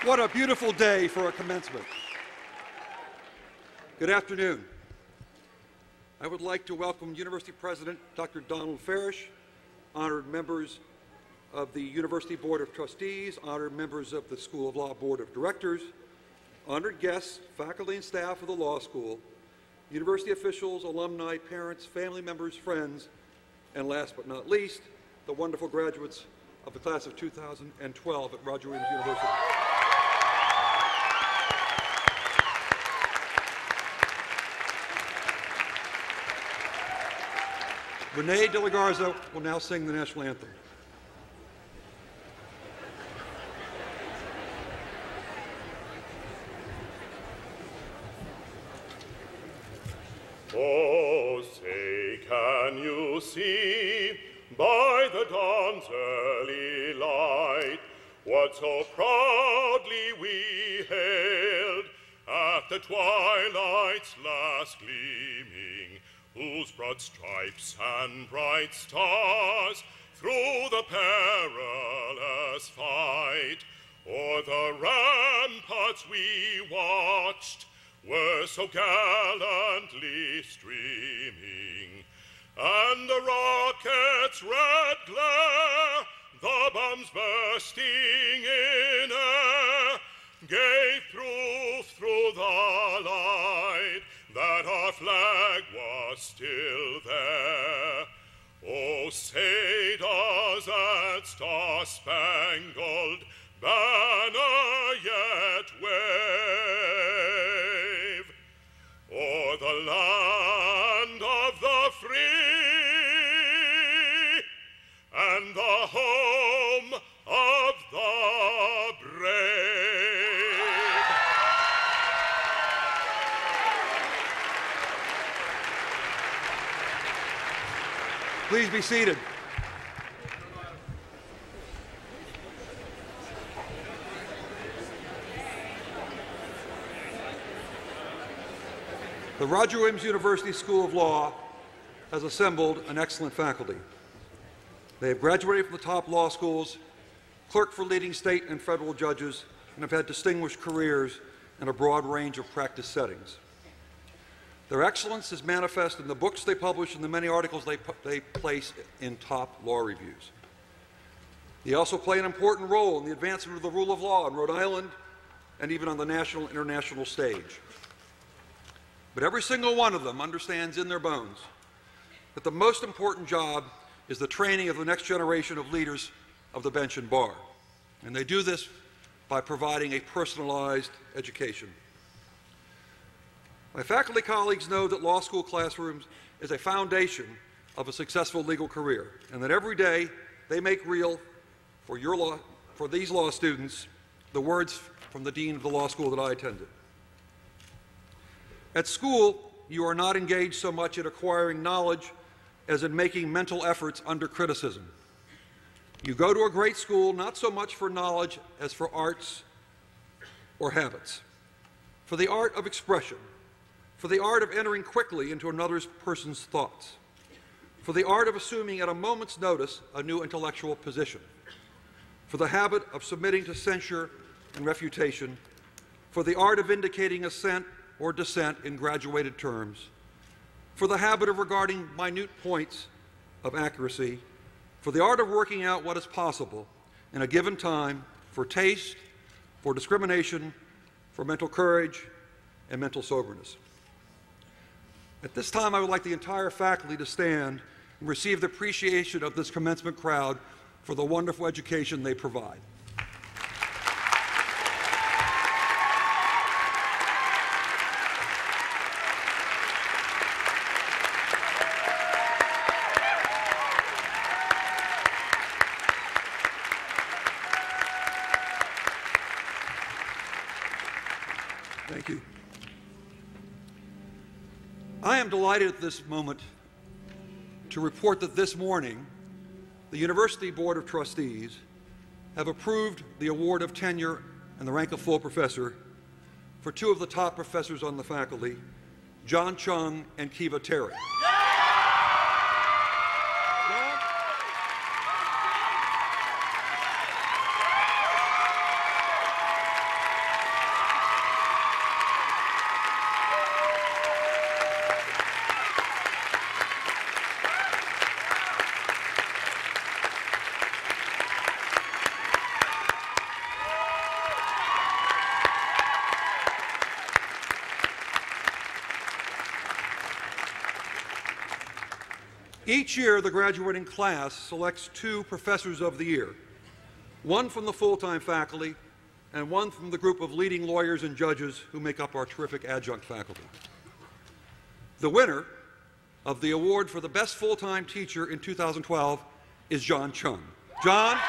What a beautiful day for a commencement. Good afternoon. I would like to welcome University President Dr. Donald Farish, honored members of the University Board of Trustees, honored members of the School of Law Board of Directors, honored guests, faculty and staff of the law school, university officials, alumni, parents, family members, friends, and last but not least, the wonderful graduates of the class of 2012 at RWU University. Renee De La Garza will now sing the national anthem. Oh, say, can you see by the dawn's early light what so proudly we hailed at the twilight's last gleaming, whose broad stripes and bright stars through the perilous fight o'er the ramparts we watched were so gallantly streaming, and the rocket's red glare, the bombs bursting in air, gave proof through the light that our flag was still there. Oh, say does that star-spangled banner yet wave o'er the land of the free and the home of the brave? Please be seated. The Roger Williams University School of Law has assembled an excellent faculty. They have graduated from the top law schools, clerked for leading state and federal judges, and have had distinguished careers in a broad range of practice settings. Their excellence is manifest in the books they publish and the many articles they place in top law reviews. They also play an important role in the advancement of the rule of law in Rhode Island and even on the national and international stage. But every single one of them understands in their bones that the most important job is the training of the next generation of leaders of the bench and bar. And they do this by providing a personalized education. My faculty colleagues know that law school classrooms is a foundation of a successful legal career, and that every day they make real for these law students the words from the dean of the law school that I attended. At school, you are not engaged so much in acquiring knowledge as in making mental efforts under criticism. You go to a great school not so much for knowledge as for arts or habits, for the art of expression, for the art of entering quickly into another person's thoughts, for the art of assuming at a moment's notice a new intellectual position, for the habit of submitting to censure and refutation, for the art of indicating assent or dissent in graduated terms, for the habit of regarding minute points of accuracy, for the art of working out what is possible in a given time, for taste, for discrimination, for mental courage, and mental soberness. At this time, I would like the entire faculty to stand and receive the appreciation of this commencement crowd for the wonderful education they provide. Thank you. I am delighted at this moment to report that this morning the University Board of Trustees have approved the award of tenure and the rank of full professor for two of the top professors on the faculty, John Chung and Kiva Terry. Each year, the graduating class selects 2 professors of the year, one from the full-time faculty and one from the group of leading lawyers and judges who make up our terrific adjunct faculty. The winner of the award for the best full-time teacher in 2012 is John Chung. John?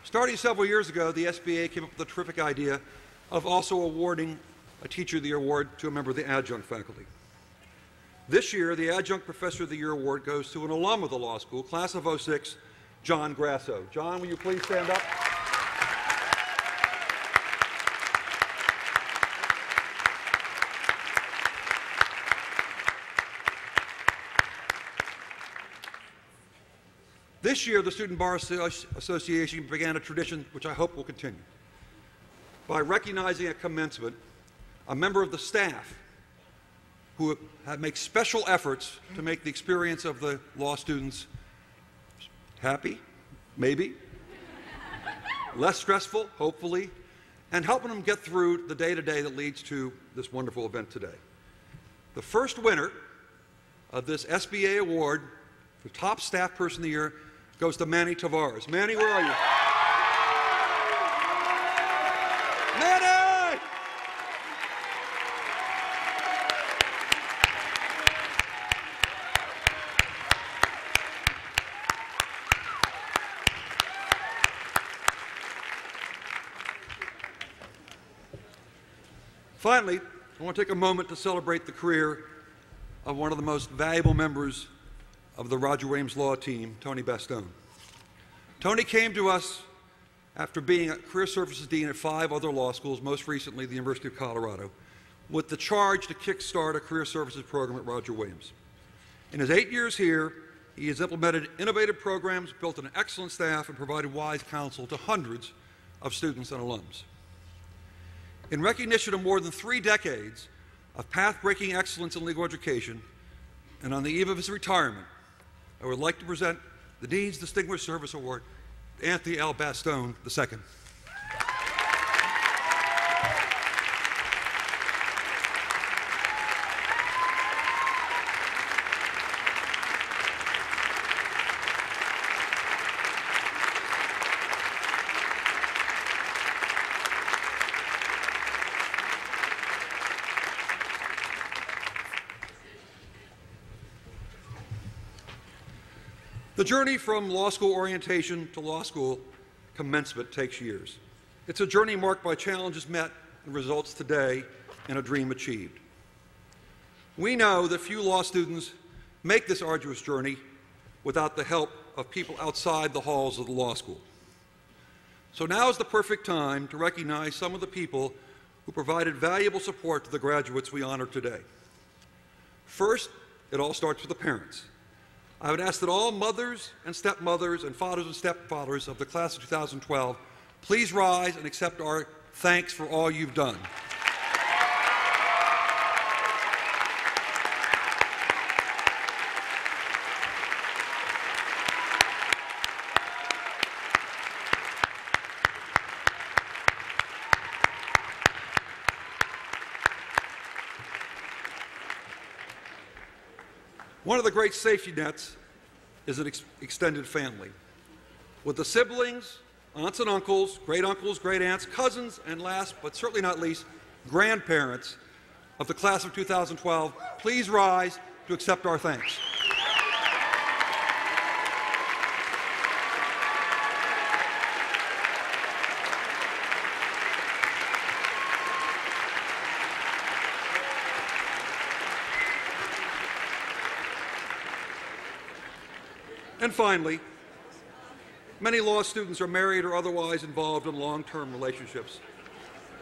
Starting several years ago, the SBA came up with the terrific idea of also awarding a Teacher of the Year award to a member of the adjunct faculty. This year, the Adjunct Professor of the Year award goes to an alum of the law school, class of '06, John Grasso. John, will you please stand up? This year, the Student Bar Association began a tradition which I hope will continue by recognizing at commencement a member of the staff who make special efforts to make the experience of the law students happy, maybe, less stressful, hopefully, and helping them get through the day-to-day that leads to this wonderful event today. The first winner of this SBA award for Top Staff Person of the Year goes to Manny Tavares. Manny, where are you? Manny! Finally, I want to take a moment to celebrate the career of one of the most valuable members of the Roger Williams Law Team, Tony Bastone. Tony came to us after being a Career Services Dean at 5 other law schools, most recently the University of Colorado, with the charge to kickstart a career services program at Roger Williams. In his 8 years here, he has implemented innovative programs, built an excellent staff, and provided wise counsel to hundreds of students and alums. In recognition of more than 3 decades of path-breaking excellence in legal education, and on the eve of his retirement, I would like to present the Dean's Distinguished Service Award to Anthony L. Bastone II. The journey from law school orientation to law school commencement takes years. It's a journey marked by challenges met and results today and a dream achieved. We know that few law students make this arduous journey without the help of people outside the halls of the law school. So now is the perfect time to recognize some of the people who provided valuable support to the graduates we honor today. First, it all starts with the parents. I would ask that all mothers and stepmothers and fathers and stepfathers of the class of 2012 please rise and accept our thanks for all you've done. One of the great safety nets is an extended family, with the siblings, aunts and uncles, great aunts, cousins, and last but certainly not least, grandparents of the class of 2012. Please rise to accept our thanks. And finally, many law students are married or otherwise involved in long-term relationships,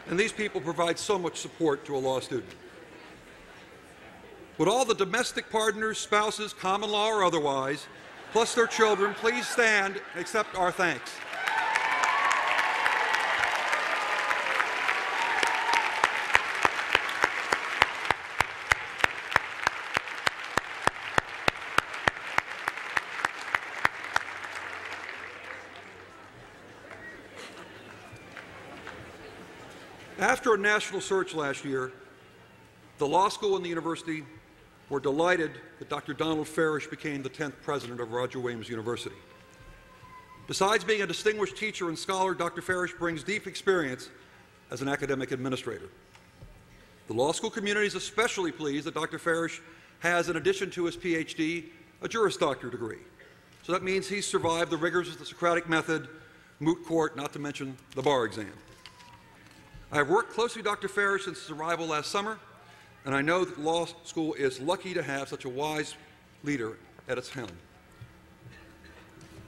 and these people provide so much support to a law student. Would all the domestic partners, spouses, common law or otherwise, plus their children, please stand and accept our thanks. After a national search last year, the law school and the university were delighted that Dr. Donald Farish became the 10th president of Roger Williams University. Besides being a distinguished teacher and scholar, Dr. Farish brings deep experience as an academic administrator. The law school community is especially pleased that Dr. Farish has, in addition to his PhD, a Juris Doctor degree. So that means he's survived the rigors of the Socratic method, moot court, not to mention the bar exam. I have worked closely with Dr. Farish since his arrival last summer, and I know that the law school is lucky to have such a wise leader at its helm.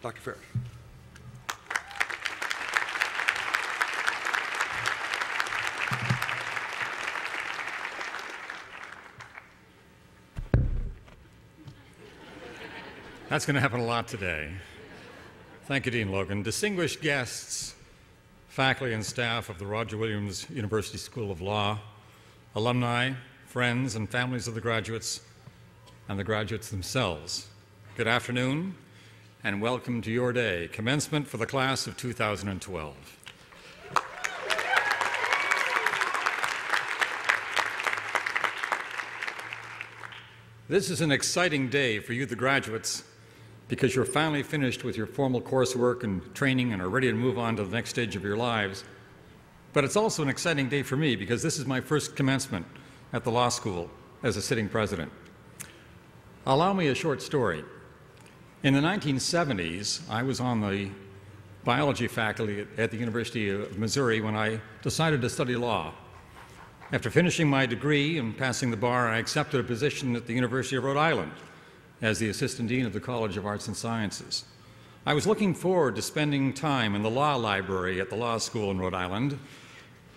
Dr. Farish. That's going to happen a lot today. Thank you, Dean Logan. Distinguished guests, faculty and staff of the Roger Williams University School of Law, alumni, friends, and families of the graduates, and the graduates themselves. Good afternoon, and welcome to your day, commencement for the class of 2012. This is an exciting day for you, the graduates, because you're finally finished with your formal coursework and training and are ready to move on to the next stage of your lives. But it's also an exciting day for me because this is my first commencement at the law school as a sitting president. Allow me a short story. In the 1970s, I was on the biology faculty at the University of Missouri when I decided to study law. After finishing my degree and passing the bar, I accepted a position at the University of Rhode Island as the Assistant Dean of the College of Arts and Sciences. I was looking forward to spending time in the law library at the law school in Rhode Island.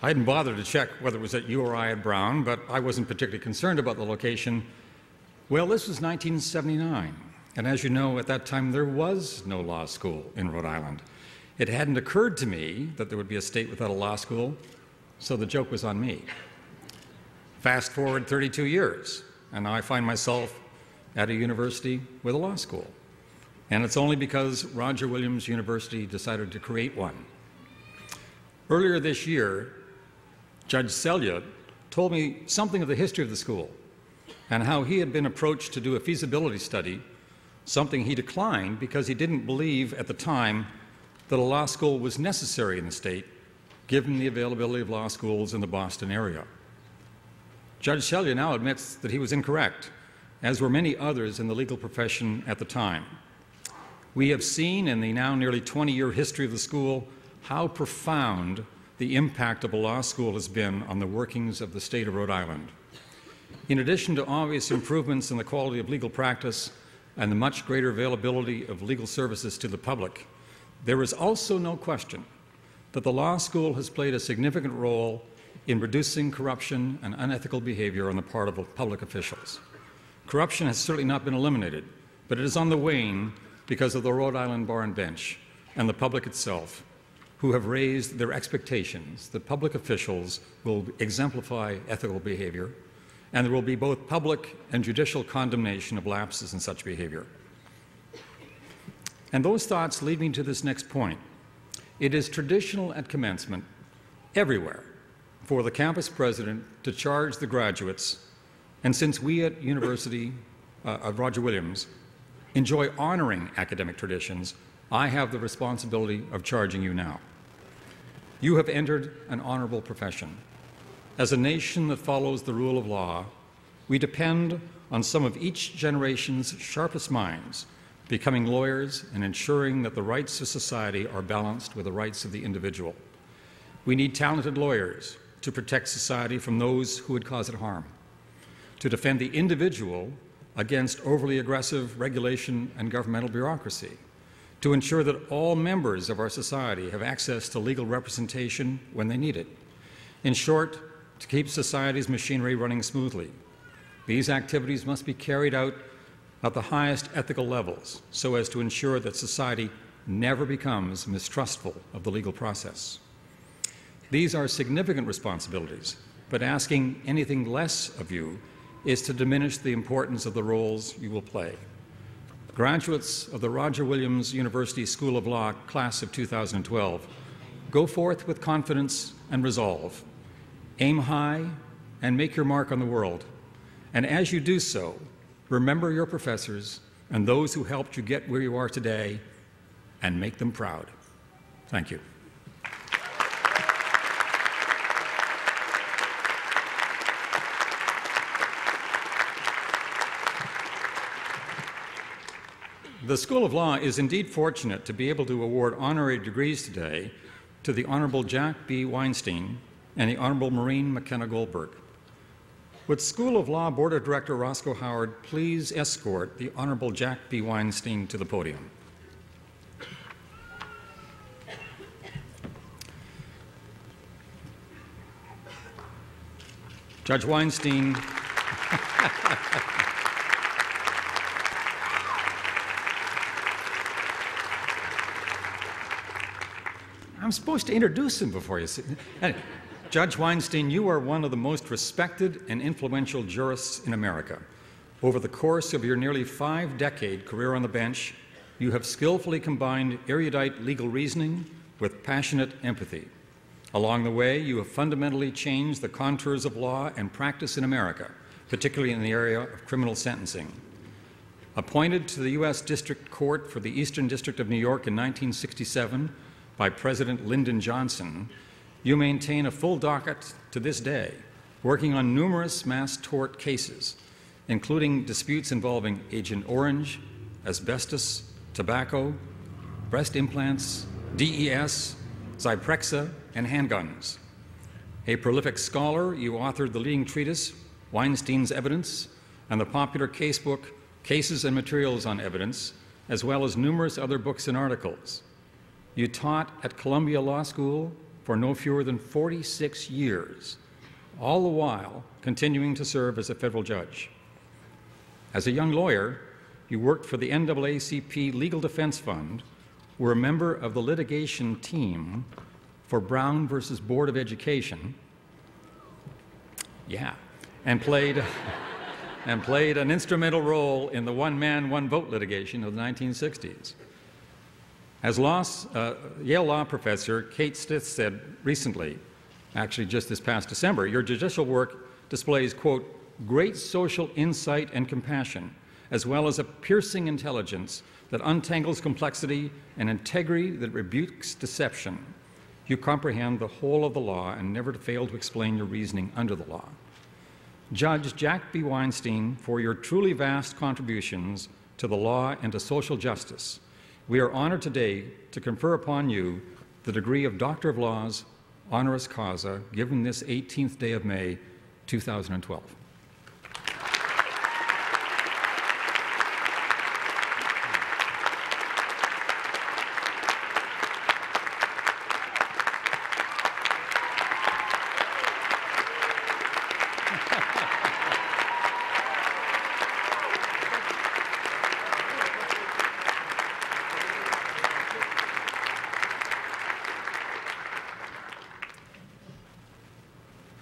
I hadn't bothered to check whether it was at URI at Brown, but I wasn't particularly concerned about the location. Well, this was 1979, and as you know, at that time there was no law school in Rhode Island. It hadn't occurred to me that there would be a state without a law school, so the joke was on me. Fast forward 32 years, and now I find myself at a university with a law school. And it's only because Roger Williams University decided to create one. Earlier this year, Judge Selya told me something of the history of the school and how he had been approached to do a feasibility study, something he declined because he didn't believe at the time that a law school was necessary in the state, given the availability of law schools in the Boston area. Judge Selya now admits that he was incorrect, as were many others in the legal profession at the time. We have seen in the now nearly 20-year history of the school how profound the impact of a law school has been on the workings of the state of Rhode Island. In addition to obvious improvements in the quality of legal practice and the much greater availability of legal services to the public, there is also no question that the law school has played a significant role in reducing corruption and unethical behavior on the part of public officials. Corruption has certainly not been eliminated, but it is on the wane because of the Rhode Island Bar and Bench and the public itself, who have raised their expectations that public officials will exemplify ethical behavior, and there will be both public and judicial condemnation of lapses in such behavior. And those thoughts lead me to this next point. It is traditional at commencement, everywhere, for the campus president to charge the graduates. And since we at University of Roger Williams enjoy honoring academic traditions, I have the responsibility of charging you now. You have entered an honorable profession. As a nation that follows the rule of law, we depend on some of each generation's sharpest minds becoming lawyers and ensuring that the rights of society are balanced with the rights of the individual. We need talented lawyers to protect society from those who would cause it harm, to defend the individual against overly aggressive regulation and governmental bureaucracy, to ensure that all members of our society have access to legal representation when they need it. In short, to keep society's machinery running smoothly. These activities must be carried out at the highest ethical levels so as to ensure that society never becomes mistrustful of the legal process. These are significant responsibilities, but asking anything less of you is to diminish the importance of the roles you will play. Graduates of the Roger Williams University School of Law class of 2012, go forth with confidence and resolve Aim high and make your mark on the world. And as you do so, remember your professors and those who helped you get where you are today, and make them proud. Thank you. The School of Law is indeed fortunate to be able to award honorary degrees today to the Honorable Jack B. Weinstein and the Honorable Maureen McKenna Goldberg. Would School of Law Board of Director Roscoe Howard please escort the Honorable Jack B. Weinstein to the podium? Judge Weinstein, I'm supposed to introduce him before you sit. Judge Weinstein, you are one of the most respected and influential jurists in America. Over the course of your nearly 5-decade career on the bench, you have skillfully combined erudite legal reasoning with passionate empathy. Along the way, you have fundamentally changed the contours of law and practice in America, particularly in the area of criminal sentencing. Appointed to the U.S. District Court for the Eastern District of New York in 1967 by President Lyndon Johnson, you maintain a full docket to this day, working on numerous mass tort cases, including disputes involving Agent Orange, asbestos, tobacco, breast implants, DES, Zyprexa, and handguns. A prolific scholar, you authored the leading treatise, Weinstein's Evidence, and the popular casebook, Cases and Materials on Evidence, as well as numerous other books and articles. You taught at Columbia Law School for no fewer than 46 years, all the while continuing to serve as a federal judge. As a young lawyer, you worked for the NAACP Legal Defense Fund, were a member of the litigation team for Brown versus Board of Education, and played an instrumental role in the one-man, one-vote litigation of the 1960s. As Yale Law professor Kate Stith said recently, actually just this past December, your judicial work displays, quote, great social insight and compassion, as well as a piercing intelligence that untangles complexity and integrity that rebukes deception. You comprehend the whole of the law and never fail to explain your reasoning under the law. Judge Jack B. Weinstein, for your truly vast contributions to the law and to social justice, we are honored today to confer upon you the degree of Doctor of Laws, honoris causa, given this 18th day of May, 2012.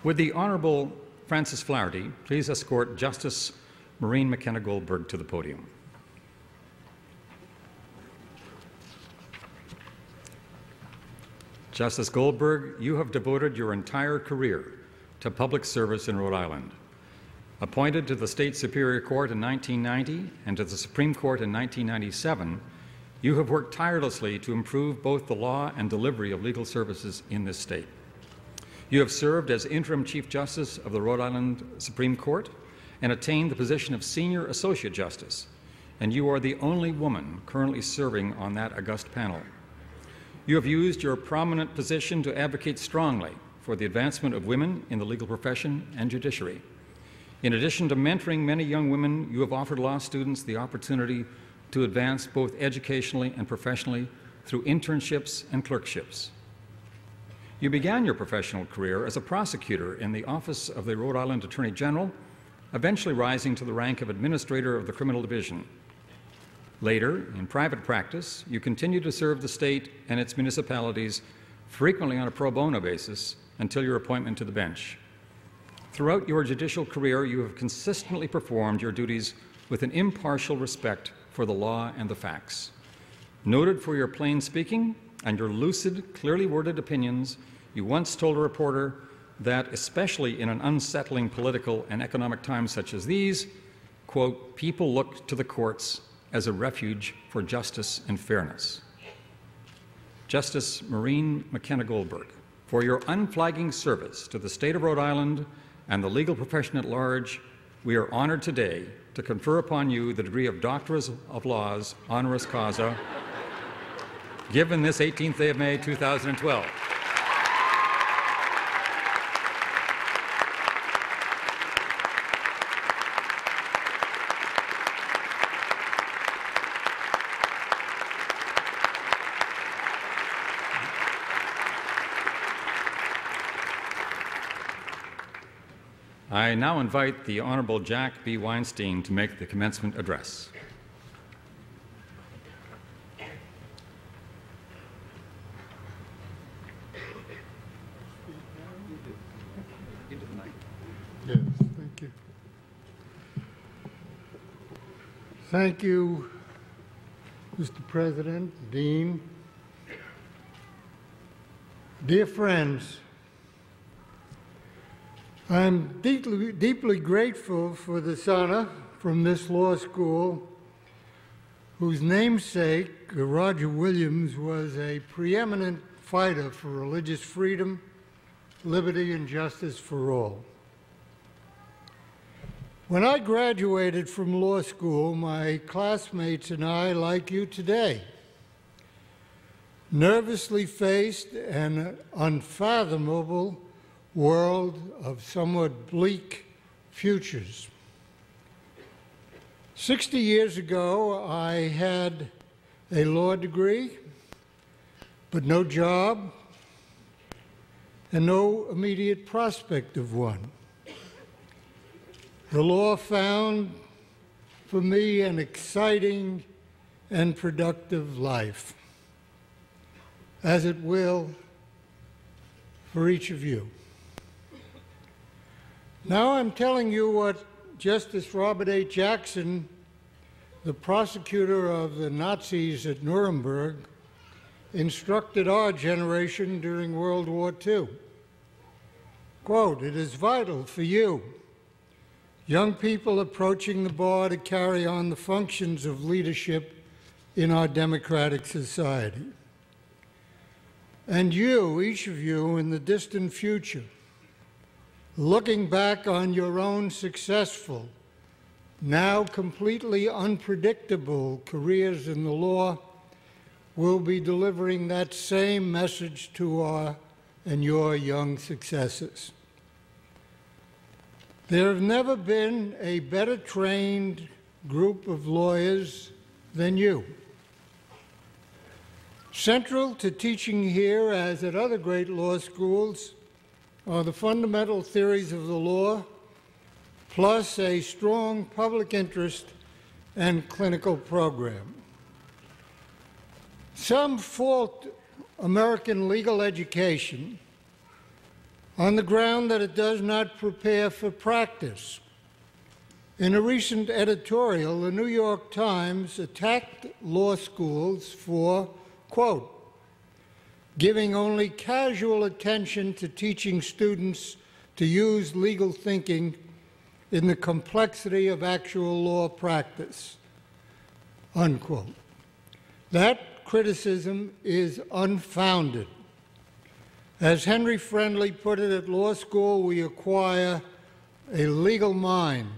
Would the Honorable Francis Flaherty please escort Justice Maureen McKenna Goldberg to the podium. Justice Goldberg, you have devoted your entire career to public service in Rhode Island. Appointed to the State Superior Court in 1990 and to the Supreme Court in 1997, you have worked tirelessly to improve both the law and delivery of legal services in this state. You have served as Interim Chief Justice of the Rhode Island Supreme Court and attained the position of Senior Associate Justice, and you are the only woman currently serving on that august panel. You have used your prominent position to advocate strongly for the advancement of women in the legal profession and judiciary. In addition to mentoring many young women, you have offered law students the opportunity to advance both educationally and professionally through internships and clerkships. You began your professional career as a prosecutor in the Office of the Rhode Island Attorney General, eventually rising to the rank of Administrator of the Criminal Division. Later, in private practice, you continued to serve the state and its municipalities, frequently on a pro bono basis, until your appointment to the bench. Throughout your judicial career, you have consistently performed your duties with an impartial respect for the law and the facts. Noted for your plain speaking and your lucid, clearly worded opinions, you once told a reporter that, especially in an unsettling political and economic times such as these, quote, people look to the courts as a refuge for justice and fairness. Justice Maureen McKenna Goldberg, for your unflagging service to the state of Rhode Island and the legal profession at large, we are honored today to confer upon you the degree of Doctor of Laws, honoris causa, given this 18th day of May, 2012. I now invite the Honorable Jack B. Weinstein to make the commencement address. Yes, thank you. Thank you, Mr. President, Dean. Dear friends, I'm deeply grateful for this honor from this law school, whose namesake, Roger Williams, was a preeminent fighter for religious freedom, liberty, and justice for all. When I graduated from law school, my classmates and I, like you today, nervously faced an unfathomable world of somewhat bleak futures. 60 years ago, I had a law degree, but no job and no immediate prospect of one. The law found for me an exciting and productive life, as it will for each of you. Now I'm telling you what Justice Robert A. Jackson, the prosecutor of the Nazis at Nuremberg, instructed our generation during World War II. Quote, "It is vital for you, young people approaching the bar, to carry on the functions of leadership in our democratic society. And you, each of you, in the distant future, looking back on your own successful, now completely unpredictable careers in the law, will be delivering that same message to our and your young successors. There have never been a better trained group of lawyers than you. Central to teaching here, as at other great law schools, are the fundamental theories of the law, plus a strong public interest and clinical program. Some fault American legal education on the ground that it does not prepare for practice. In a recent editorial, the New York Times attacked law schools for, quote, giving only casual attention to teaching students to use legal thinking in the complexity of actual law practice, unquote. That criticism is unfounded. As Henry Friendly put it, at law school we acquire a legal mind.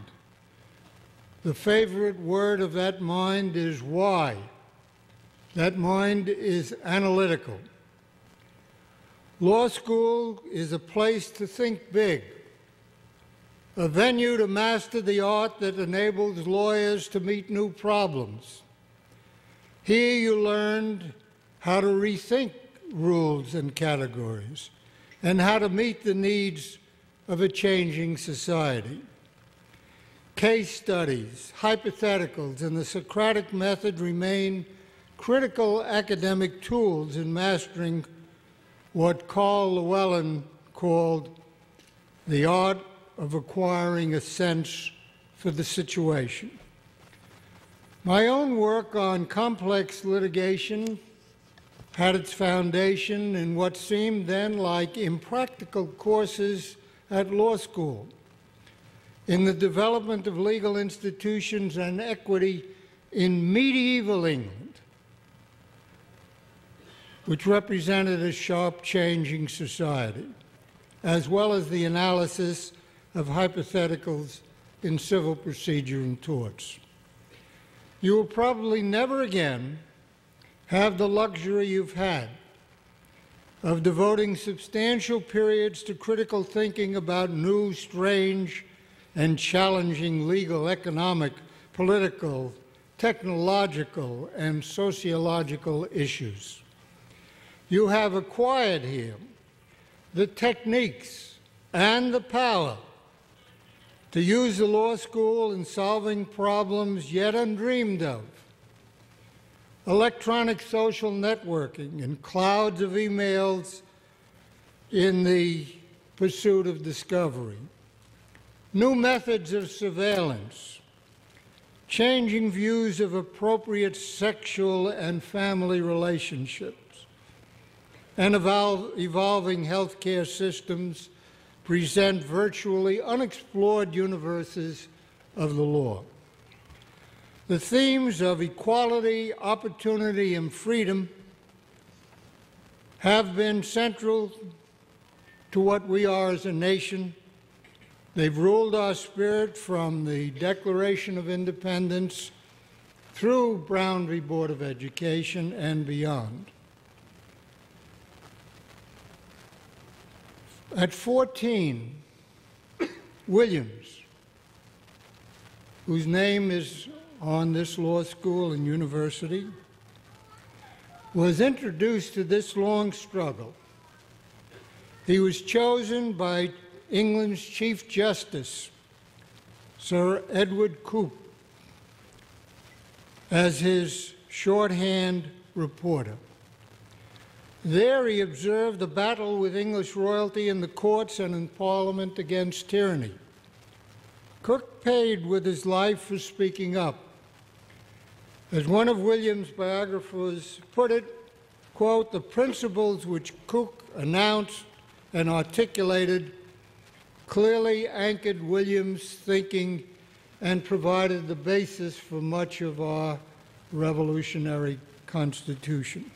The favorite word of that mind is why. That mind is analytical. Law school is a place to think big, a venue to master the art that enables lawyers to meet new problems. Here you learned how to rethink rules and categories, and how to meet the needs of a changing society. Case studies, hypotheticals, and the Socratic method remain critical academic tools in mastering what Carl Llewellyn called the art of acquiring a sense for the situation. My own work on complex litigation had its foundation in what seemed then like impractical courses at law school, in the development of legal institutions and equity in medieval England, which represented a sharp changing society, as well as the analysis of hypotheticals in civil procedure and torts. You will probably never again have the luxury you've had of devoting substantial periods to critical thinking about new, strange, and challenging legal, economic, political, technological, and sociological issues. You have acquired here the techniques and the power to use the law school in solving problems yet undreamed of. Electronic social networking and clouds of emails in the pursuit of discovery. New methods of surveillance. Changing views of appropriate sexual and family relationships. And evolving healthcare systems present virtually unexplored universes of the law. The themes of equality, opportunity, and freedom have been central to what we are as a nation. They've ruled our spirit from the Declaration of Independence through Brown v. Board of Education and beyond. At 14, Williams, whose name is on this law school and university, was introduced to this long struggle. He was chosen by England's Chief Justice, Sir Edward Coke, as his shorthand reporter. There he observed the battle with English royalty in the courts and in Parliament against tyranny. Coke paid with his life for speaking up. As one of Williams' biographers put it, quote, "The principles which Coke announced and articulated clearly anchored Williams' thinking and provided the basis for much of our revolutionary Constitution."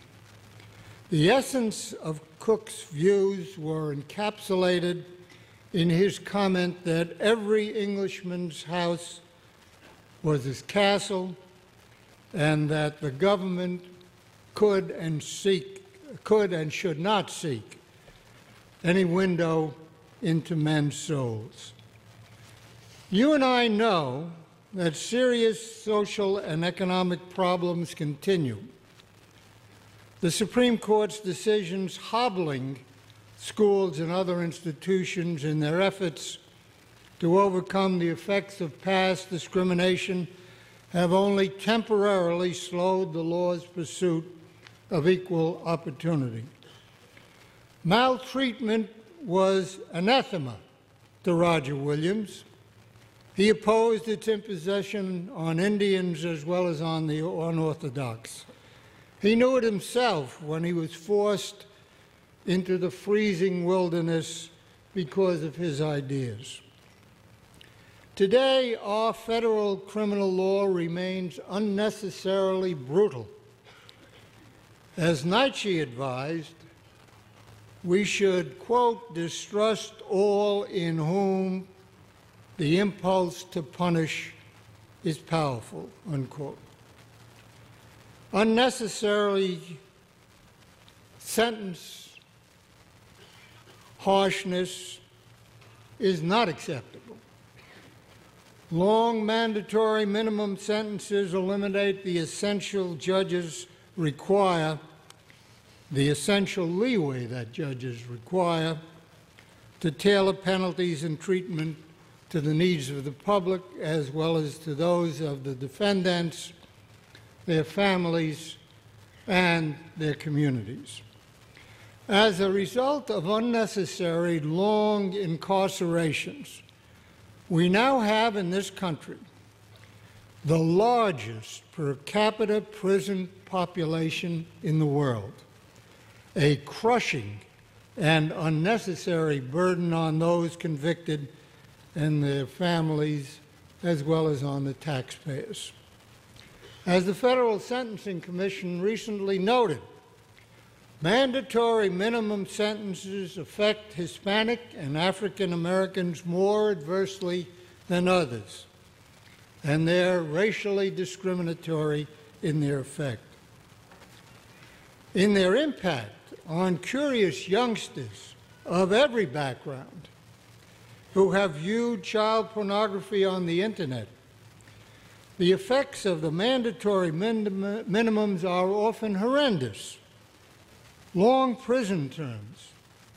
The essence of Coke's views were encapsulated in his comment that every Englishman's house was his castle, and that the government could and should not seek any window into men's souls. You and I know that serious social and economic problems continue. The Supreme Court's decisions hobbling schools and other institutions in their efforts to overcome the effects of past discrimination have only temporarily slowed the law's pursuit of equal opportunity. Maltreatment was anathema to Roger Williams. He opposed its imposition on Indians as well as on the unorthodox. He knew it himself when he was forced into the freezing wilderness because of his ideas. Today, our federal criminal law remains unnecessarily brutal. As Nietzsche advised, we should, quote, distrust all in whom the impulse to punish is powerful, unquote. Unnecessarily sentence harshness is not acceptable. Long mandatory minimum sentences eliminate the essential judges require, the essential leeway that judges require to tailor penalties and treatment to the needs of the public as well as to those of the defendants, their families, and their communities. As a result of unnecessary long incarcerations, we now have in this country the largest per capita prison population in the world. a crushing and unnecessary burden on those convicted and their families, as well as on the taxpayers. As the Federal Sentencing Commission recently noted, mandatory minimum sentences affect Hispanic and African Americans more adversely than others, and they're racially discriminatory in their effect. In their impact on curious youngsters of every background who have viewed child pornography on the internet, the effects of the mandatory minimums are often horrendous. Long prison terms,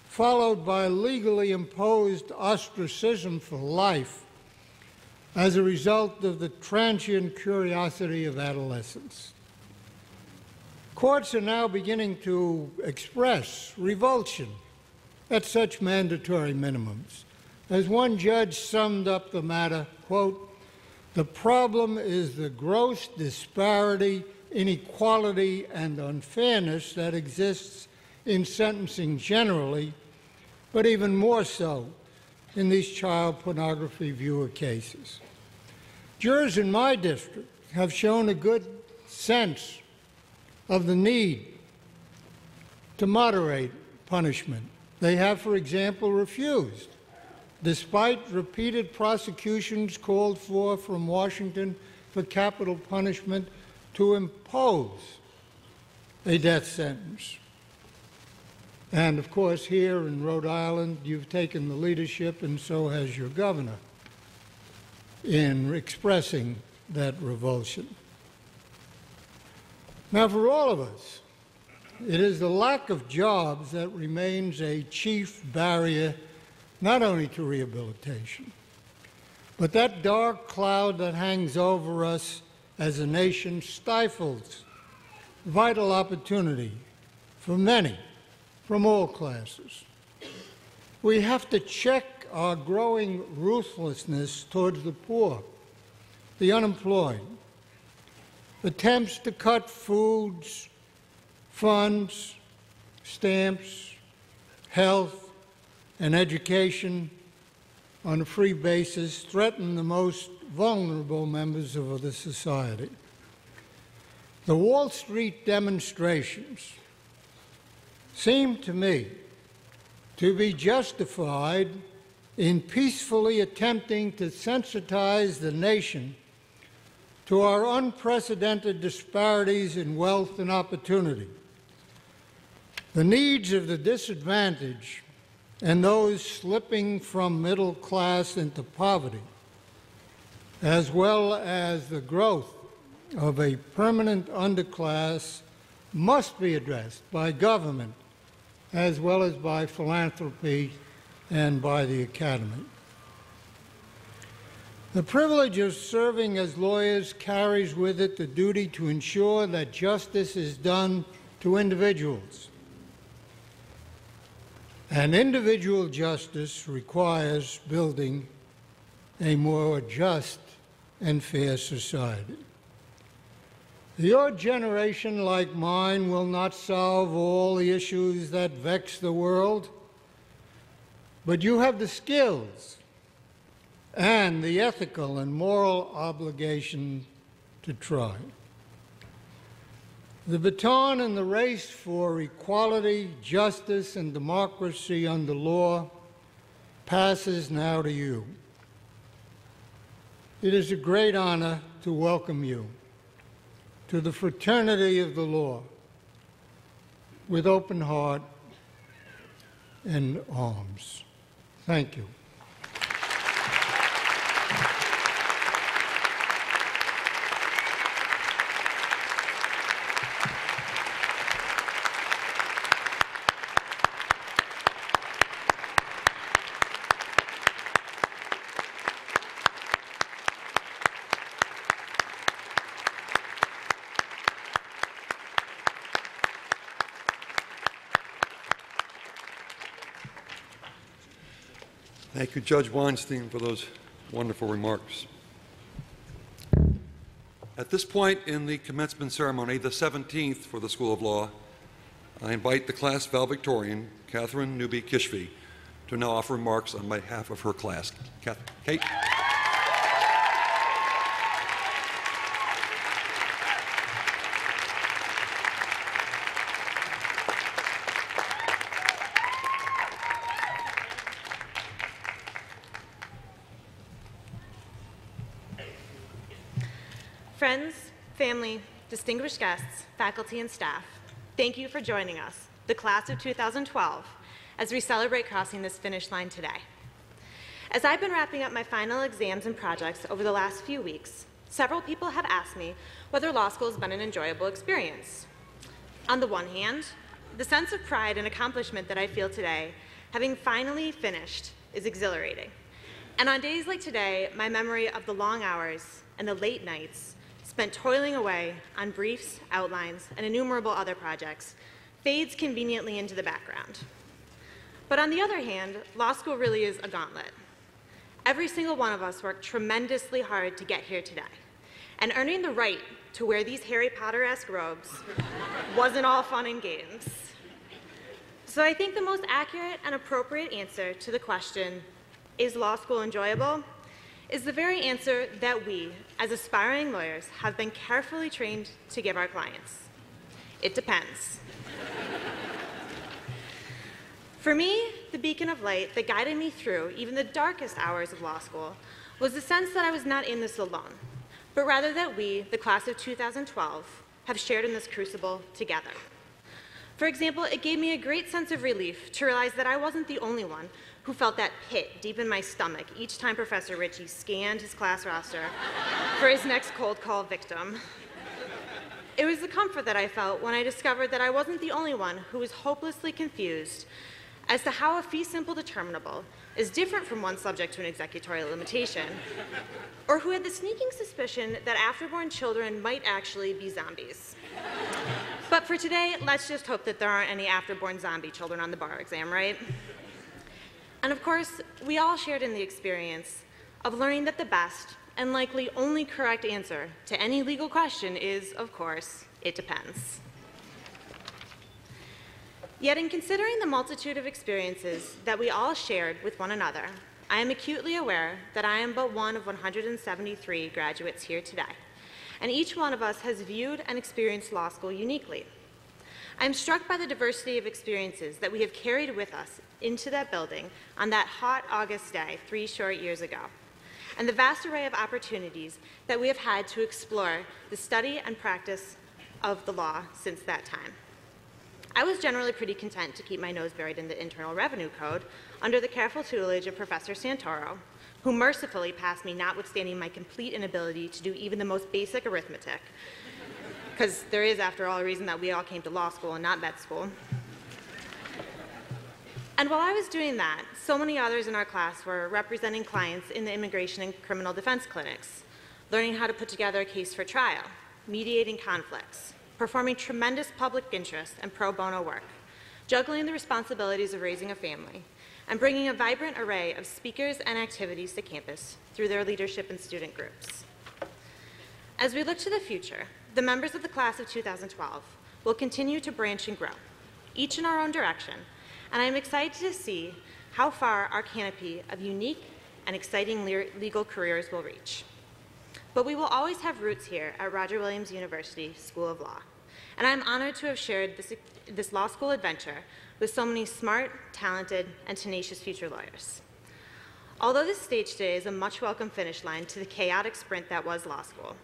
followed by legally imposed ostracism for life as a result of the transient curiosity of adolescents. Courts are now beginning to express revulsion at such mandatory minimums. As one judge summed up the matter, quote, "The problem is the gross disparity, inequality, and unfairness that exists in sentencing generally, but even more so in these child pornography viewer cases." Jurors in my district have shown a good sense of the need to moderate punishment. They have, for example, refused, despite repeated prosecutions called for from Washington for capital punishment, to impose a death sentence. And of course, here in Rhode Island, you've taken the leadership, and so has your governor, in expressing that revulsion. Now, for all of us, it is the lack of jobs that remains a chief barrier not only to rehabilitation, but that dark cloud that hangs over us as a nation stifles vital opportunity for many from all classes. We have to check our growing ruthlessness towards the poor, the unemployed, attempts to cut foods, funds, stamps, health, and education on a free basis threaten the most vulnerable members of the society. The Wall Street demonstrations seem to me to be justified in peacefully attempting to sensitize the nation to our unprecedented disparities in wealth and opportunity, the needs of the disadvantaged and those slipping from middle class into poverty, as well as the growth of a permanent underclass, must be addressed by government as well as by philanthropy and by the academy. The privilege of serving as lawyers carries with it the duty to ensure that justice is done to individuals. And individual justice requires building a more just and fair society. Your generation, like mine, will not solve all the issues that vex the world, but you have the skills and the ethical and moral obligation to try. The baton in the race for equality, justice, and democracy under law passes now to you. It is a great honor to welcome you to the fraternity of the law with open heart and arms. Thank you. Thank you, Judge Weinstein, for those wonderful remarks. At this point in the commencement ceremony, the 17th for the School of Law, I invite the class valedictorian, Catherine Newby-Kishvi, to now offer remarks on behalf of her class. Kate? Friends, family, distinguished guests, faculty, and staff, thank you for joining us, the class of 2012, as we celebrate crossing this finish line today. As I've been wrapping up my final exams and projects over the last few weeks, several people have asked me whether law school has been an enjoyable experience. On the one hand, the sense of pride and accomplishment that I feel today, having finally finished, is exhilarating. And on days like today, my memory of the long hours and the late nights spent toiling away on briefs, outlines, and innumerable other projects fades conveniently into the background. But on the other hand, law school really is a gauntlet. Every single one of us worked tremendously hard to get here today, and earning the right to wear these Harry Potter-esque robes wasn't all fun and games. So I think the most accurate and appropriate answer to the question, is law school enjoyable, is the very answer that we, as aspiring lawyers, have been carefully trained to give our clients. It depends. For me, the beacon of light that guided me through even the darkest hours of law school was the sense that I was not in this alone, but rather that we, the class of 2012, have shared in this crucible together. For example, it gave me a great sense of relief to realize that I wasn't the only one who felt that pit deep in my stomach each time Professor Ritchie scanned his class roster for his next cold call victim. It was the comfort that I felt when I discovered that I wasn't the only one who was hopelessly confused as to how a fee simple determinable is different from one subject to an executorial limitation, or who had the sneaking suspicion that afterborn children might actually be zombies. But for today, let's just hope that there aren't any afterborn zombie children on the bar exam, right? And of course, we all shared in the experience of learning that the best and likely only correct answer to any legal question is, of course, it depends. Yet in considering the multitude of experiences that we all shared with one another, I am acutely aware that I am but one of 173 graduates here today, and each one of us has viewed and experienced law school uniquely. I am struck by the diversity of experiences that we have carried with us into that building on that hot August day 3 short years ago, and the vast array of opportunities that we have had to explore the study and practice of the law since that time. I was generally pretty content to keep my nose buried in the Internal Revenue Code under the careful tutelage of Professor Santoro, who mercifully passed me notwithstanding my complete inability to do even the most basic arithmetic, because there is, after all, a reason that we all came to law school and not med school. And while I was doing that, so many others in our class were representing clients in the immigration and criminal defense clinics, learning how to put together a case for trial, mediating conflicts, performing tremendous public interest and pro bono work, juggling the responsibilities of raising a family, and bringing a vibrant array of speakers and activities to campus through their leadership and student groups. As we look to the future, the members of the class of 2012 will continue to branch and grow, each in our own direction, and I'm excited to see how far our canopy of unique and exciting legal careers will reach. But we will always have roots here at Roger Williams University School of Law, and I'm honored to have shared this law school adventure with so many smart, talented, and tenacious future lawyers. Although this stage today is a much welcome finish line to the chaotic sprint that was law school,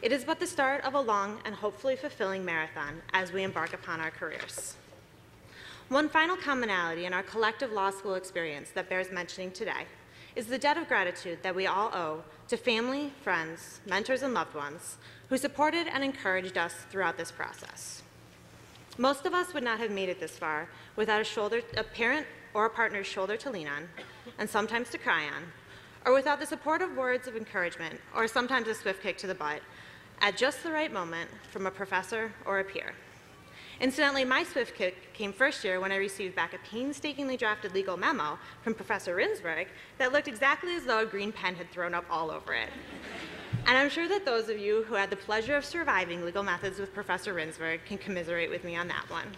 it is but the start of a long and hopefully fulfilling marathon as we embark upon our careers. One final commonality in our collective law school experience that bears mentioning today is the debt of gratitude that we all owe to family, friends, mentors, and loved ones who supported and encouraged us throughout this process. Most of us would not have made it this far without a parent or a partner's shoulder to lean on, and sometimes to cry on, or without the supportive words of encouragement, or sometimes a swift kick to the butt, at just the right moment from a professor or a peer. Incidentally, my swift kick came first year when I received back a painstakingly drafted legal memo from Professor Rinsberg that looked exactly as though a green pen had thrown up all over it. And I'm sure that those of you who had the pleasure of surviving legal methods with Professor Rinsberg can commiserate with me on that one.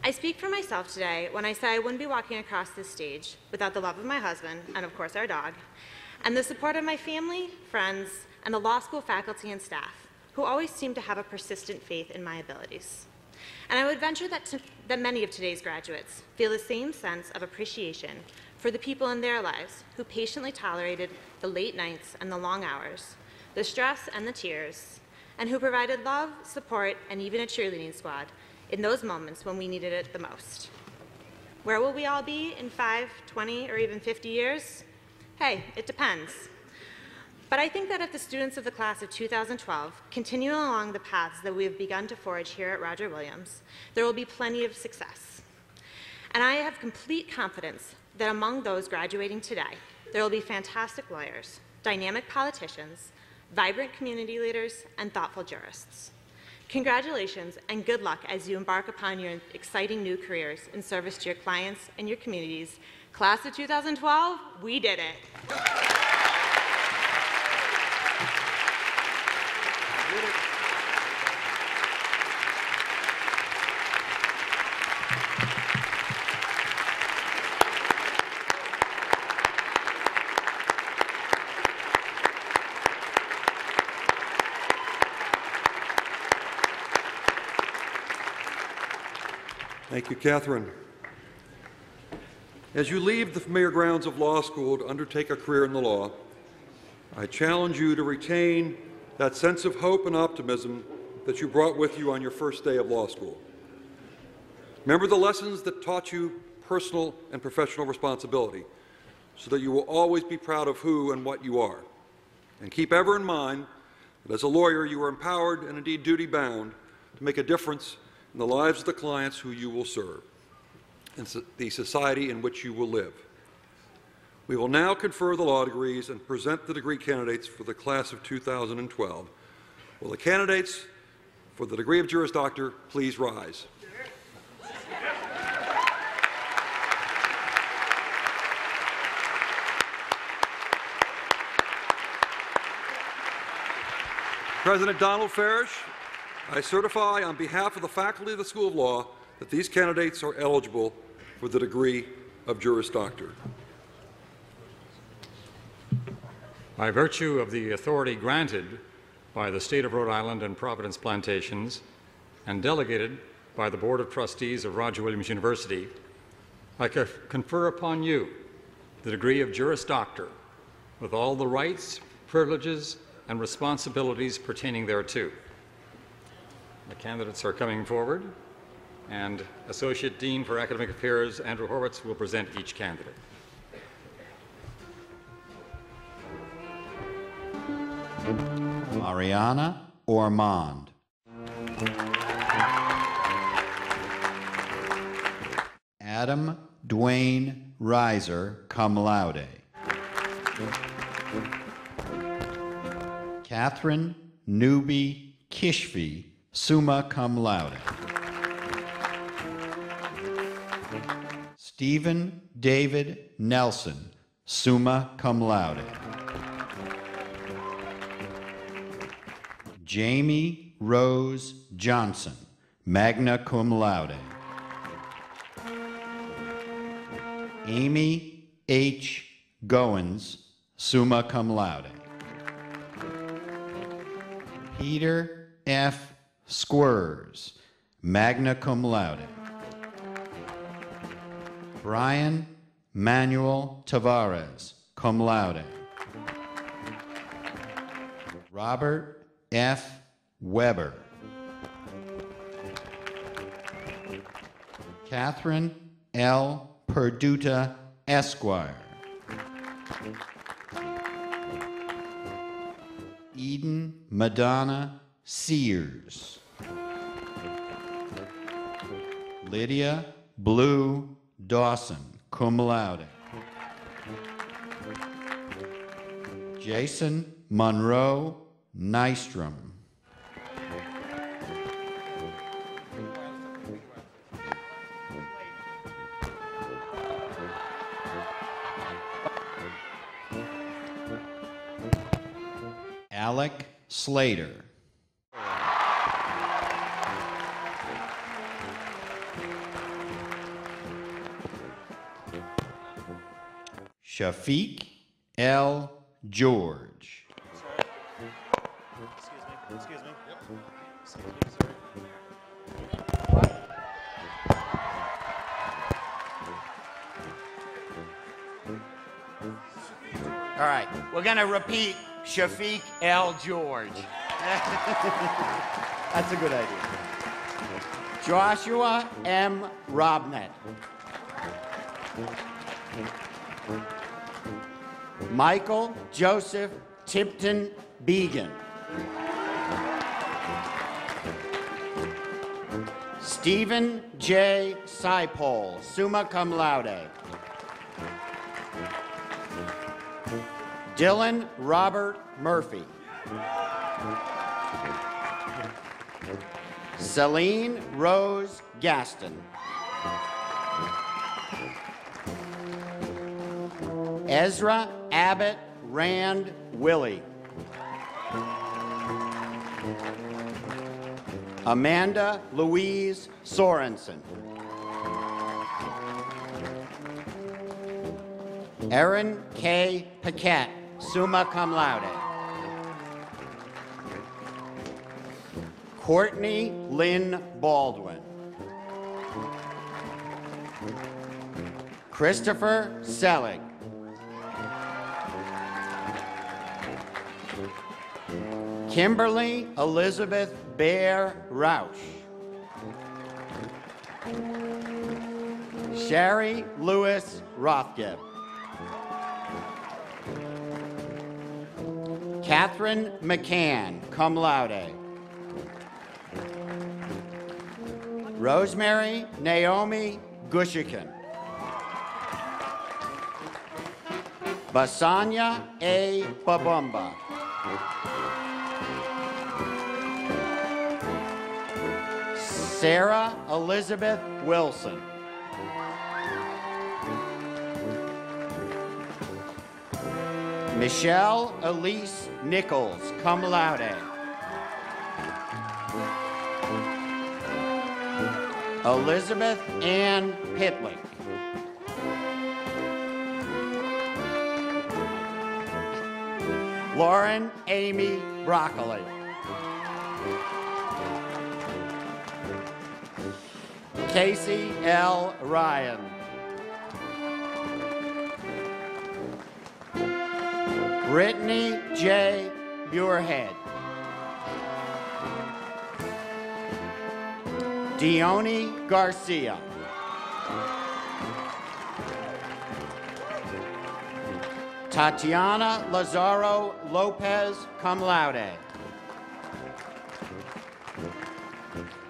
I speak for myself today when I say I wouldn't be walking across this stage without the love of my husband, and of course our dog, and the support of my family, friends, and the law school faculty and staff, who always seem to have a persistent faith in my abilities. And I would venture that many of today's graduates feel the same sense of appreciation for the people in their lives who patiently tolerated the late nights and the long hours, the stress and the tears, and who provided love, support, and even a cheerleading squad in those moments when we needed it the most. Where will we all be in 5, 20, or even 50 years? Hey, it depends. But I think that if the students of the class of 2012 continue along the paths that we have begun to forge here at Roger Williams, there will be plenty of success. And I have complete confidence that among those graduating today, there will be fantastic lawyers, dynamic politicians, vibrant community leaders, and thoughtful jurists. Congratulations and good luck as you embark upon your exciting new careers in service to your clients and your communities. Class of 2012, we did it. Thank you, Catherine. As you leave the familiar grounds of law school to undertake a career in the law, I challenge you to retain that sense of hope and optimism that you brought with you on your first day of law school. Remember the lessons that taught you personal and professional responsibility so that you will always be proud of who and what you are. And keep ever in mind that as a lawyer, you are empowered and indeed duty-bound to make a difference in the lives of the clients who you will serve, and the society in which you will live. We will now confer the law degrees and present the degree candidates for the class of 2012. Will the candidates for the degree of Juris Doctor please rise? President Donald Farish, I certify on behalf of the faculty of the School of Law that these candidates are eligible for the degree of Juris Doctor. By virtue of the authority granted by the State of Rhode Island and Providence Plantations and delegated by the Board of Trustees of Roger Williams University, I confer upon you the degree of Juris Doctor with all the rights, privileges, and responsibilities pertaining thereto. The candidates are coming forward, and Associate Dean for Academic Affairs, Andrew Horwitz, will present each candidate. Mariana Ormond. Adam Dwayne Reiser, cum laude. Catherine Newby Kishfi, summa cum laude. Stephen David Nelson, summa cum laude. Jamie Rose Johnson, magna cum laude. Amy H. Goins, summa cum laude. Peter F. Squires, magna cum laude. Brian Manuel Tavares, cum laude. Robert F. Weber. Catherine L. Perduta, Esquire. Eden Madonna Sears. Lydia Blue Dawson, cum laude. Jason Monroe Nystrom. Alec Slater. Shafiq L. George. Excuse me. Yep. Excuse me, sorry. All right, we're going to repeat Shafiq L. George. That's a good idea. Joshua M. Robnett. Michael Joseph Tipton Began. Stephen J. Sipol, summa cum laude. Dylan Robert Murphy. Celine Rose Gaston. Ezra Abbott Rand Willie. Amanda Louise Sorensen. Erin K. Paquette, summa cum laude. Courtney Lynn Baldwin. Christopher Selig. Kimberly Elizabeth Bear Roush. Sherry Lewis Rothgeb. Catherine McCann, cum laude. Rosemary Naomi Gushikin. Basanya A. Babumba. Sarah Elizabeth Wilson. Michelle Elise Nichols, cum laude. Elizabeth Ann Pitlick. Lauren Amy Broccoli. Casey L. Ryan. Brittany J. Muirhead. Dione Garcia. Tatiana Lazaro Lopez, cum laude.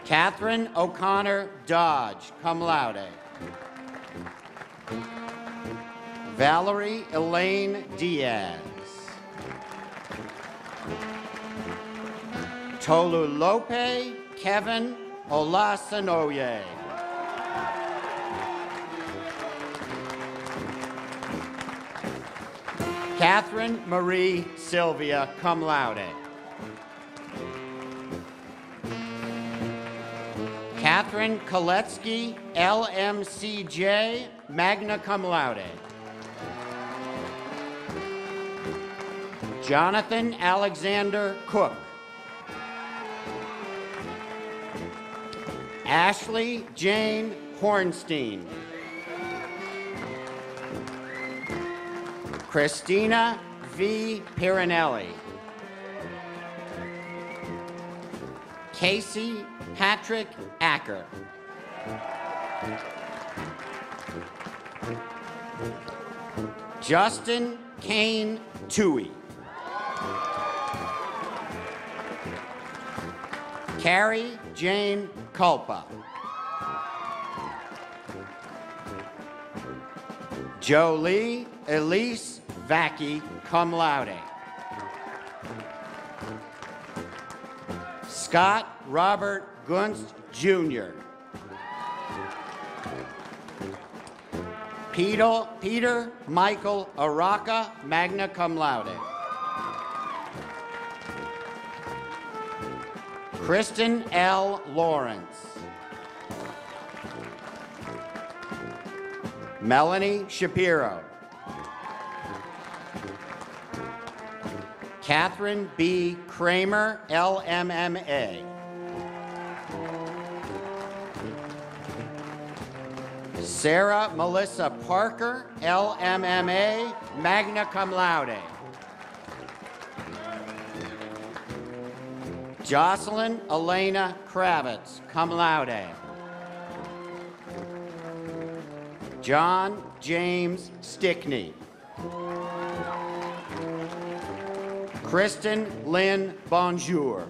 Catherine O'Connor Dodge, cum laude. Valerie Elaine Diaz. Tolulope Kevin Olasanoye. Catherine Marie Sylvia, cum laude. Catherine Koletsky, LMCJ, magna cum laude. Jonathan Alexander Cook. Ashley Jane Hornstein. Christina V. Piranelli. Casey Patrick Acker. Justin Kane Toohey. Carrie Jane Culpa. Jolie Elise Vacchi, cum laude. Scott Robert Gunst, Jr. Peter Michael Araka, magna cum laude. Kristen L. Lawrence. Melanie Shapiro. Catherine B. Kramer, LMMA. Sarah Melissa Parker, LMMA, magna cum laude. Jocelyn Elena Kravitz, cum laude. John James Stickney. Kristen Lynn Bonjour.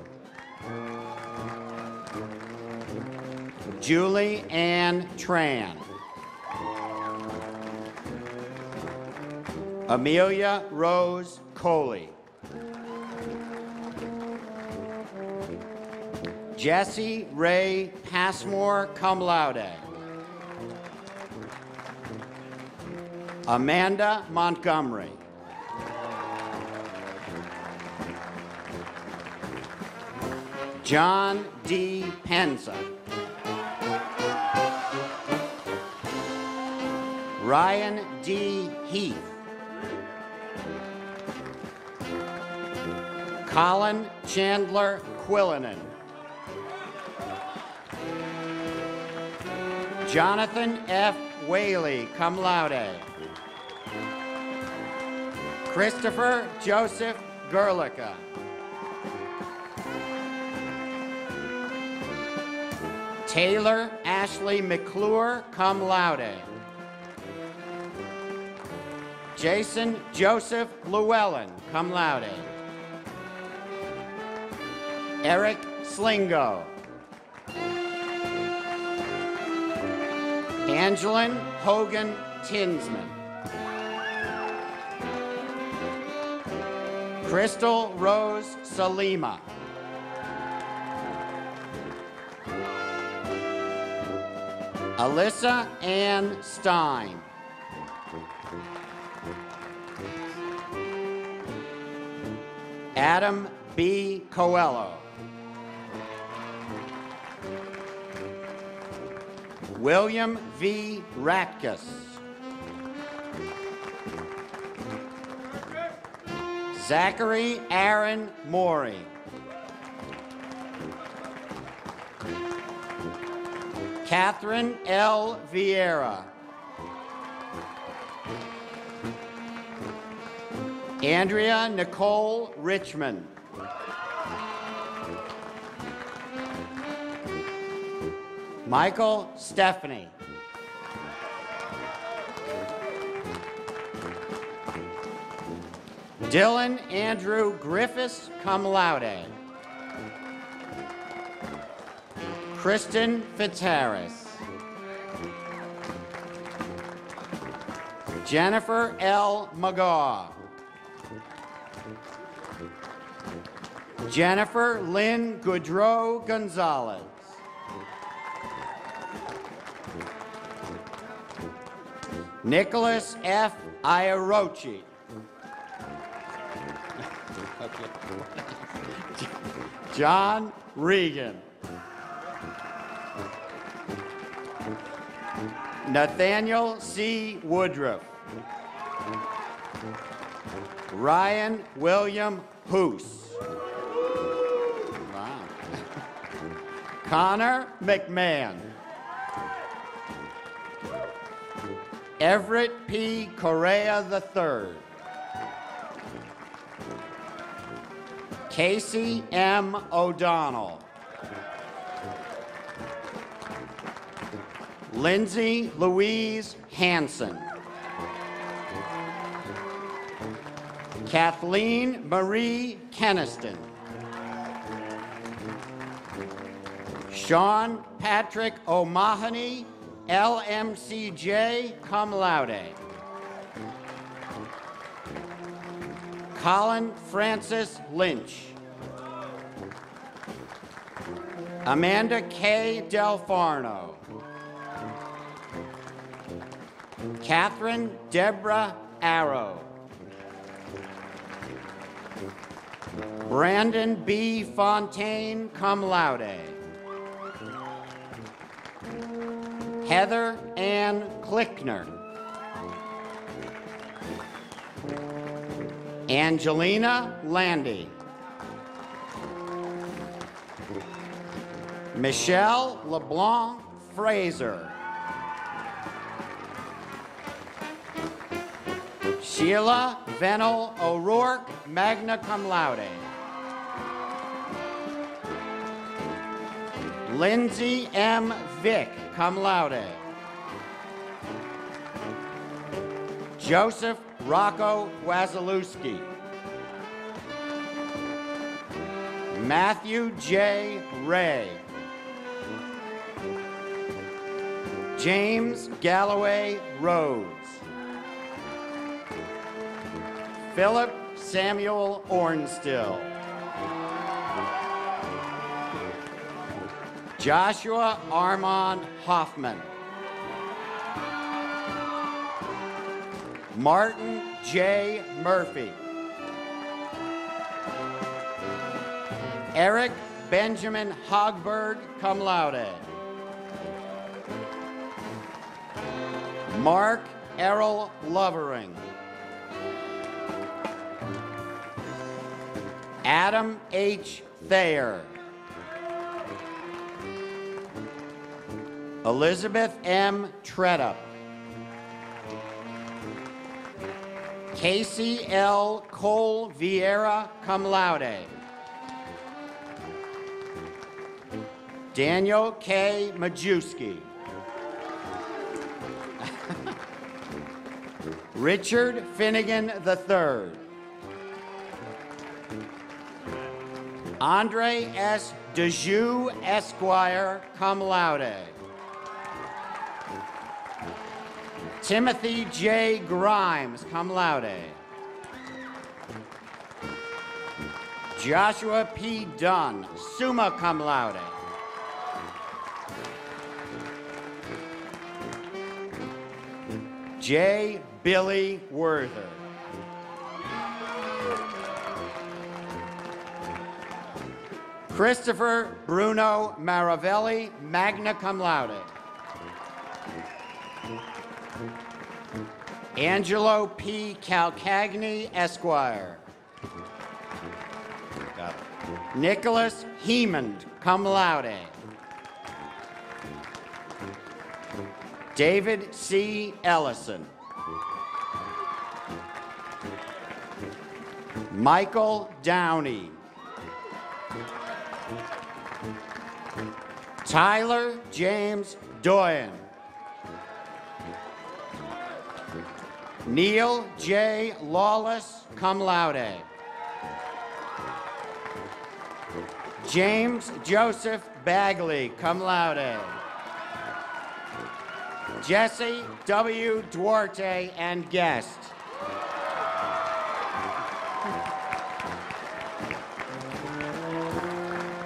Julie Ann Tran. Amelia Rose Coley. Jesse Ray Passmore, cum laude. Amanda Montgomery. John D. Penza. Ryan D. Heath. Colin Chandler Quillinen. Jonathan F. Whaley, cum laude. Christopher Joseph Gerlicka. Taylor Ashley McClure, cum laude. Jason Joseph Llewellyn, cum laude. Eric Slingo. Angeline Hogan Tinsman. Crystal Rose Salima. Alyssa Ann Stein. Adam B. Coelho. William V. Ratkus. Zachary Aaron Morey. Catherine L. Vieira. Andrea Nicole Richmond. Michael Stephanie. Dylan Andrew Griffiths, cum laude. Kristen Fitzharris. Jennifer L. McGaw. Jennifer Lynn Goudreau Gonzalez. Nicholas F. Iarochi. John Regan. Nathaniel C. Woodruff. Ryan William Hoos. Wow. Connor McMahon. Everett P. Correa III. Casey M. O'Donnell. Lindsay Louise Hanson. Kathleen Marie Keniston. Sean Patrick O'Mahony, LMCJ, cum laude. Colin Francis Lynch. Amanda K. Delfarno. Catherine Deborah Arrow. Brandon B. Fontaine, cum laude. Heather Ann Klickner. Angelina Landy. Michelle LeBlanc Fraser. Sheila Venel O'Rourke, magna cum laude. Lindsay M. Vick, cum laude. Joseph Rocco Wazalewski. Matthew J. Ray. James Galloway Rhodes. Philip Samuel Ornstill. Joshua Armand Hoffman. Martin J. Murphy. Eric Benjamin Hogberg, cum laude. Mark Errol Lovering. Adam H. Thayer. Elizabeth M. Tredup. Casey L. Cole Vieira, cum laude. Daniel K. Majewski. Richard Finnegan III. Andre S. DeJoux, Esquire, cum laude. Timothy J. Grimes, cum laude. Joshua P. Dunn, summa cum laude. J. Billy Werther. Christopher Bruno Maravelli, magna cum laude. Angelo P. Calcagni, Esquire. Nicholas Hemond, cum laude. David C. Ellison. Michael Downey. Tyler James Doyen. Neil J. Lawless, cum laude. James Joseph Bagley, cum laude. Jesse W. Duarte and guest.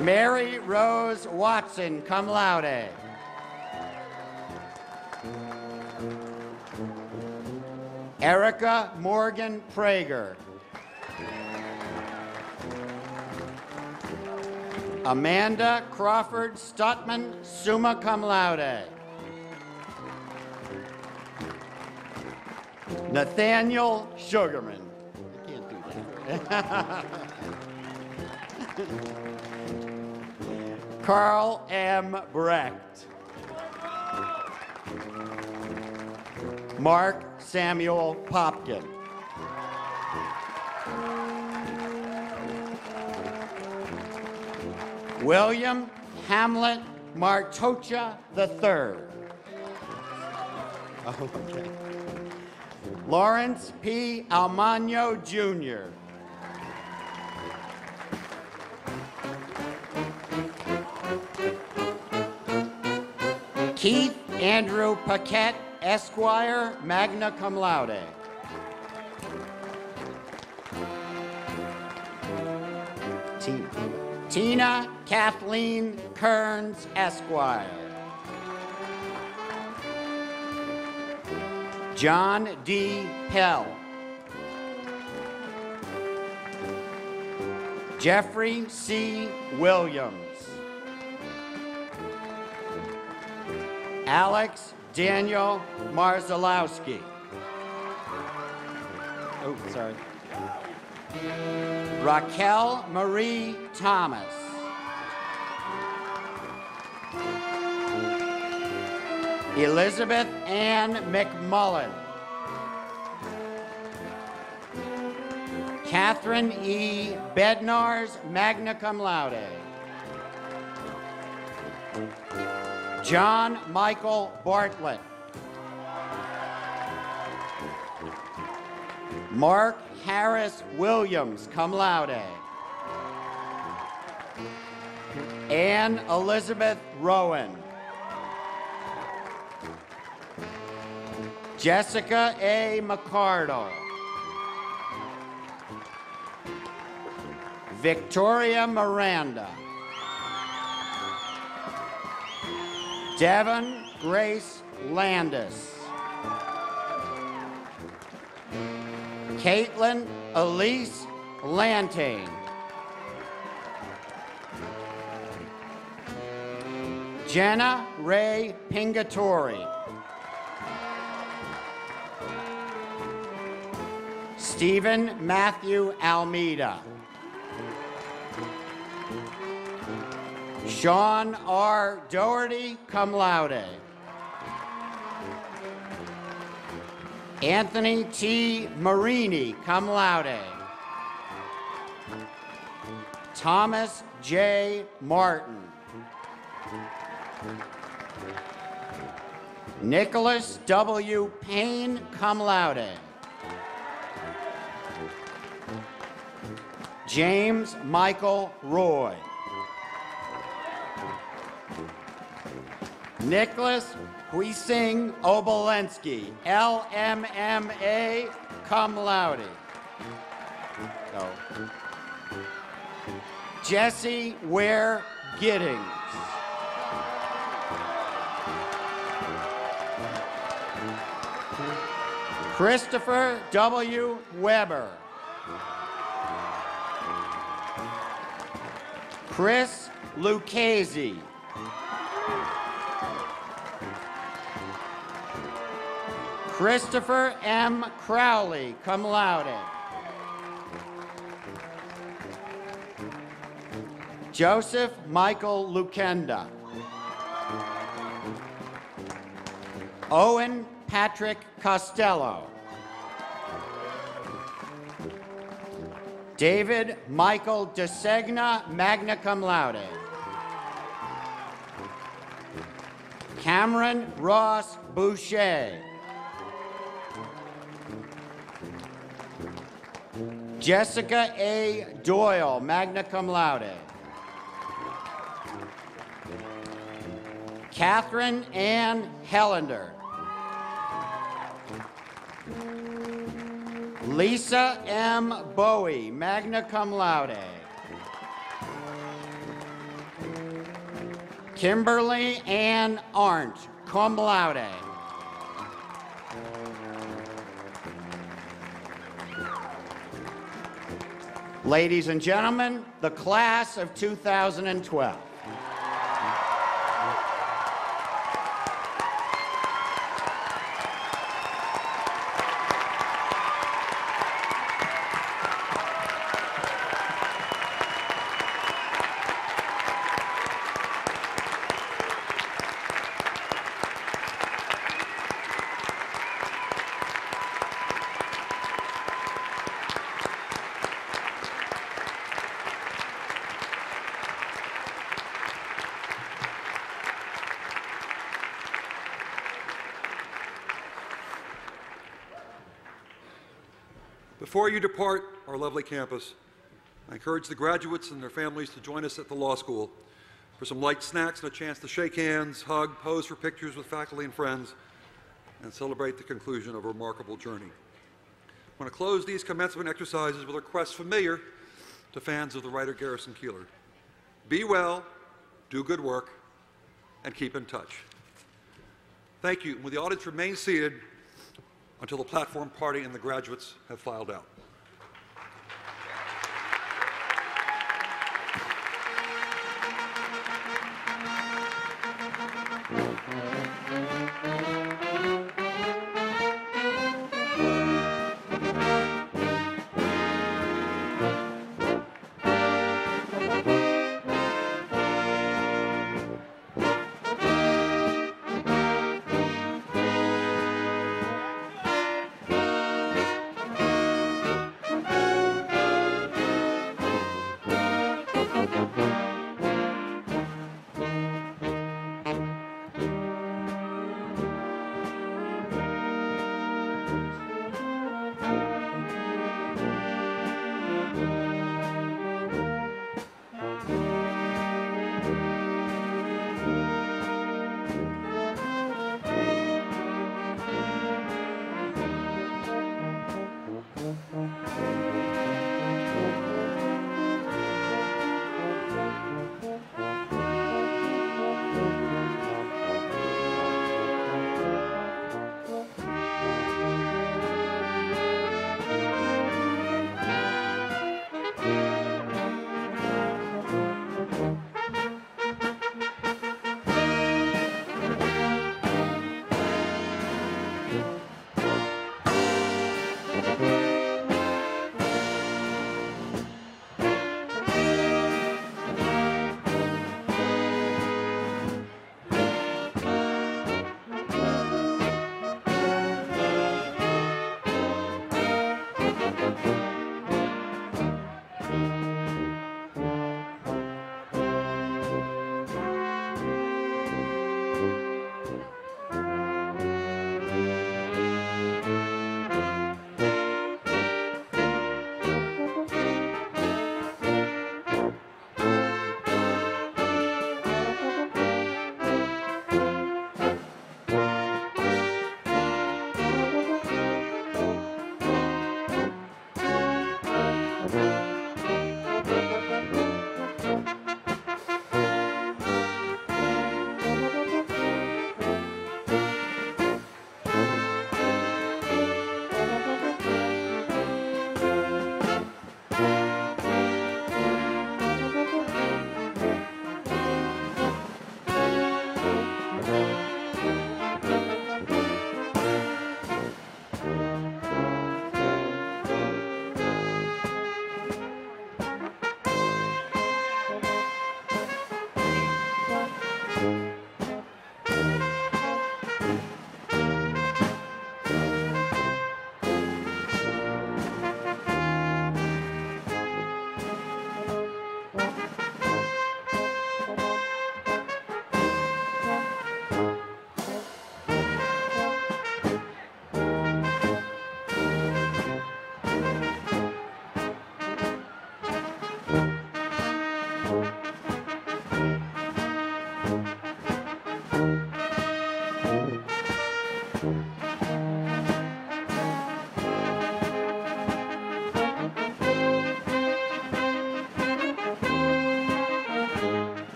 Mary Rose Watson, cum laude. Erica Morgan Prager. Amanda Crawford Stutman, summa cum laude. Nathaniel Sugarman. I can't do that. Carl M. Brecht. Mark Samuel Popkin. William Hamlet Martocha III. Okay. Lawrence P. Almano Jr. Keith Andrew Paquette, Esquire, magna cum laude. Tina Kathleen Kearns, Esquire. John D. Pell. Jeffrey C. Williams. Alex Daniel Marzalowski. Oh, sorry. Raquel Marie Thomas. Elizabeth Ann McMullen. Catherine E. Bednars, magna cum laude. John Michael Bartlett. Mark Harris Williams, cum laude. Anne Elizabeth Rowan. Jessica A. McCardle. Victoria Miranda. Devon Grace Landis. Caitlin Elise Lantane. Jenna Ray Pingatori. Stephen Matthew Almeida. Sean R. Doherty, cum laude. Anthony T. Marini, cum laude. Thomas J. Martin. Nicholas W. Payne, cum laude. James Michael Roy. Nicholas Huising Obolensky, LMMA, cum laude. No. Jesse Ware Giddings. Christopher W. Weber. Chris Lucchese. Christopher M. Crowley, cum laude. Joseph Michael Lukenda. Owen Patrick Costello. David Michael DeSegna, magna cum laude. Cameron Ross Boucher. Jessica A. Doyle, magna cum laude. Catherine Ann Hellender. Lisa M. Bowie, magna cum laude. Kimberly Ann Arndt, cum laude. Ladies and gentlemen, the class of 2012. Before you depart our lovely campus, I encourage the graduates and their families to join us at the law school for some light snacks and a chance to shake hands, hug, pose for pictures with faculty and friends, and celebrate the conclusion of a remarkable journey. I want to close these commencement exercises with a request familiar to fans of the writer Garrison Keillor. Be well, do good work, and keep in touch. Thank you. Will the audience remain seated until the platform party and the graduates have filed out?